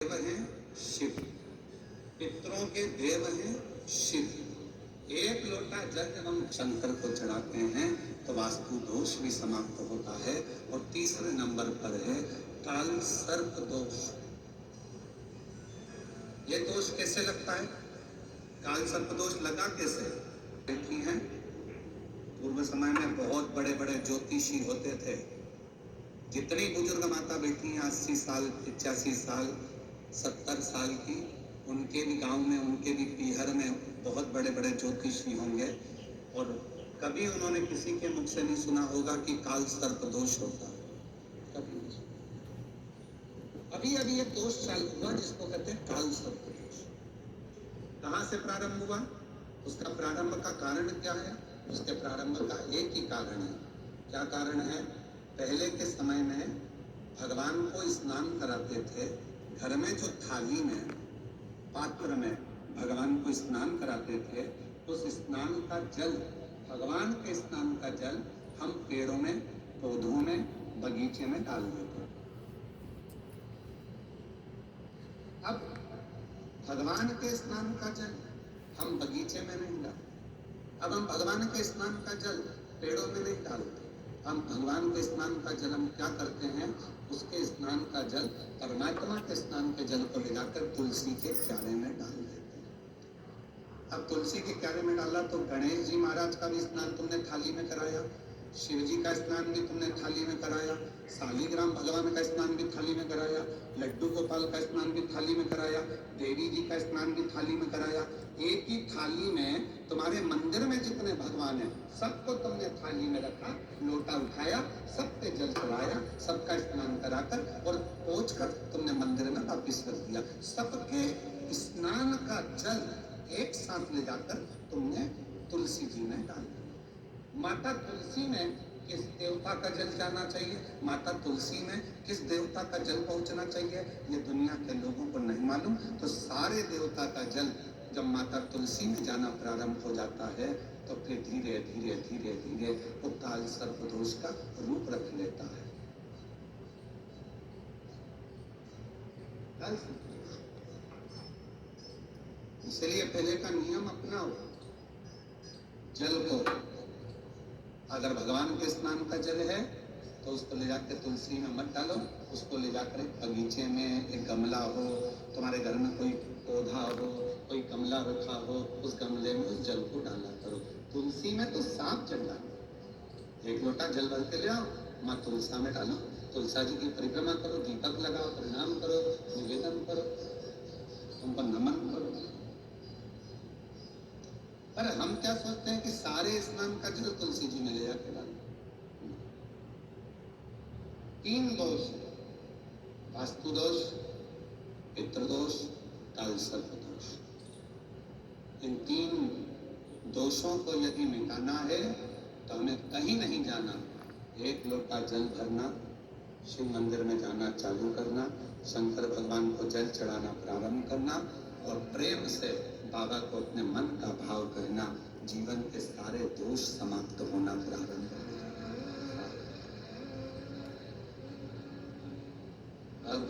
देव हैं शिव, पितरों के देव हैं शिव। एक लोटा जल जब हम शंकर को चढ़ाते हैं तो वास्तु दोष भी समाप्त होता है। और तीसरे नंबर पर है काल सर्प दोष। ये दोष कैसे लगता है? काल सर्प दोष लगा कैसे? बैठी हैं, पूर्व समय में बहुत बड़े बड़े ज्योतिषी होते थे। जितनी बुजुर्ग माता बैठी हैं 80 साल 85 साल 70 साल की, उनके भी गांव में, उनके भी पीहर में बहुत बड़े बड़े ज्योतिषी होंगे और कभी उन्होंने किसी के मुख से नहीं सुना होगा कि काल सर्प दोष होता है। कभी नहीं। अभी अभी एक दोष चालू हुआ जिसको कहते हैं काल सर्प दोष। कहां से प्रारंभ हुआ? उसका प्रारंभ का कारण क्या है? उसके प्रारंभ का एक ही कारण है। क्या कारण है? पहले के समय में भगवान को स्नान कराते थे। घर में जो थाली में, पात्र में भगवान को स्नान कराते थे, उस स्नान का जल, भगवान के स्नान का जल हम पेड़ों में, पौधों में, बगीचे में डाल देते। अब भगवान के स्नान का जल हम बगीचे में नहीं डालते। अब हम भगवान के स्नान का जल पेड़ों में नहीं डालते। हम भगवान के स्नान का जल हम क्या करते हैं? उसके स्नान का जल, परमात्मा के स्नान के जल को ले जाकर तुलसी के क्यारे में डाल देते हैं। अब तुलसी के क्यारे में डाला तो गणेश जी महाराज का भी स्नान तुमने थाली में कराया, शिव जी का स्नान भी तुमने थाली में कराया, शालिग्राम भगवान का स्नान भी थाली में कराया, लड्डू गोपाल का स्नान भी थाली में कराया, देवी जी का स्नान भी थाली में कराया। एक ही थाली में तुम्हारे मंदिर में जितने भगवान हैं सबको तुमने थाली में रखा, लोटा उठाया, सब पे जल चढ़ाया, सबका स्नान कराकर और पोंछ कर तुमने मंदिर में वापिस कर दिया। सबके स्नान का जल एक साथ ले जाकर तुमने तुलसी जी में डाल दिया। माता तुलसी में किस देवता का जल जाना चाहिए, माता तुलसी में किस देवता का जल पहुंचना चाहिए, ये दुनिया के लोगों को नहीं मालूम। तो सारे देवता का जल जब माता तुलसी में जाना प्रारंभ हो जाता है तो फिर धीरे धीरे धीरे धीरे वो काल सर्प दोष का रूप रख लेता है। इसलिए पहले का नियम अपनाओ। जल को, अगर भगवान के स्नान का जल है तो उसको ले जाकर तुलसी में मत डालो, उसको ले जाकर एक बगीचे में, एक गमला हो, तुम्हारे घर में कोई पौधा हो, कोई गमला रखा हो, उस गमले में उस जल को डाला करो। तुलसी में तो सांप जल डालो। एक लोटा जल भर के ले आओ, माँ तुलसा में डालो, तुलसा जी की परिक्रमा करो, दीपक लगाओ, प्रणाम करो, निवेदन करो, उनको नमन करो। पर हम क्या सोचते हैं कि सारे स्नान का जल तुलसी जी में ले जाके डालो। 3 दोष, वास्तु दोष, पितृदोष, काल सर्प दोष। इन 3 दोषों को यदि मिटाना है तो हमें कहीं नहीं जाना, एक लोटा जल भरना, शिव मंदिर में जाना चालू करना, शंकर भगवान को जल चढ़ाना प्रारंभ करना और प्रेम से बाबा को अपने मन का भाव करना, जीवन के सारे दोष समाप्त होना प्रारंभ हो। अब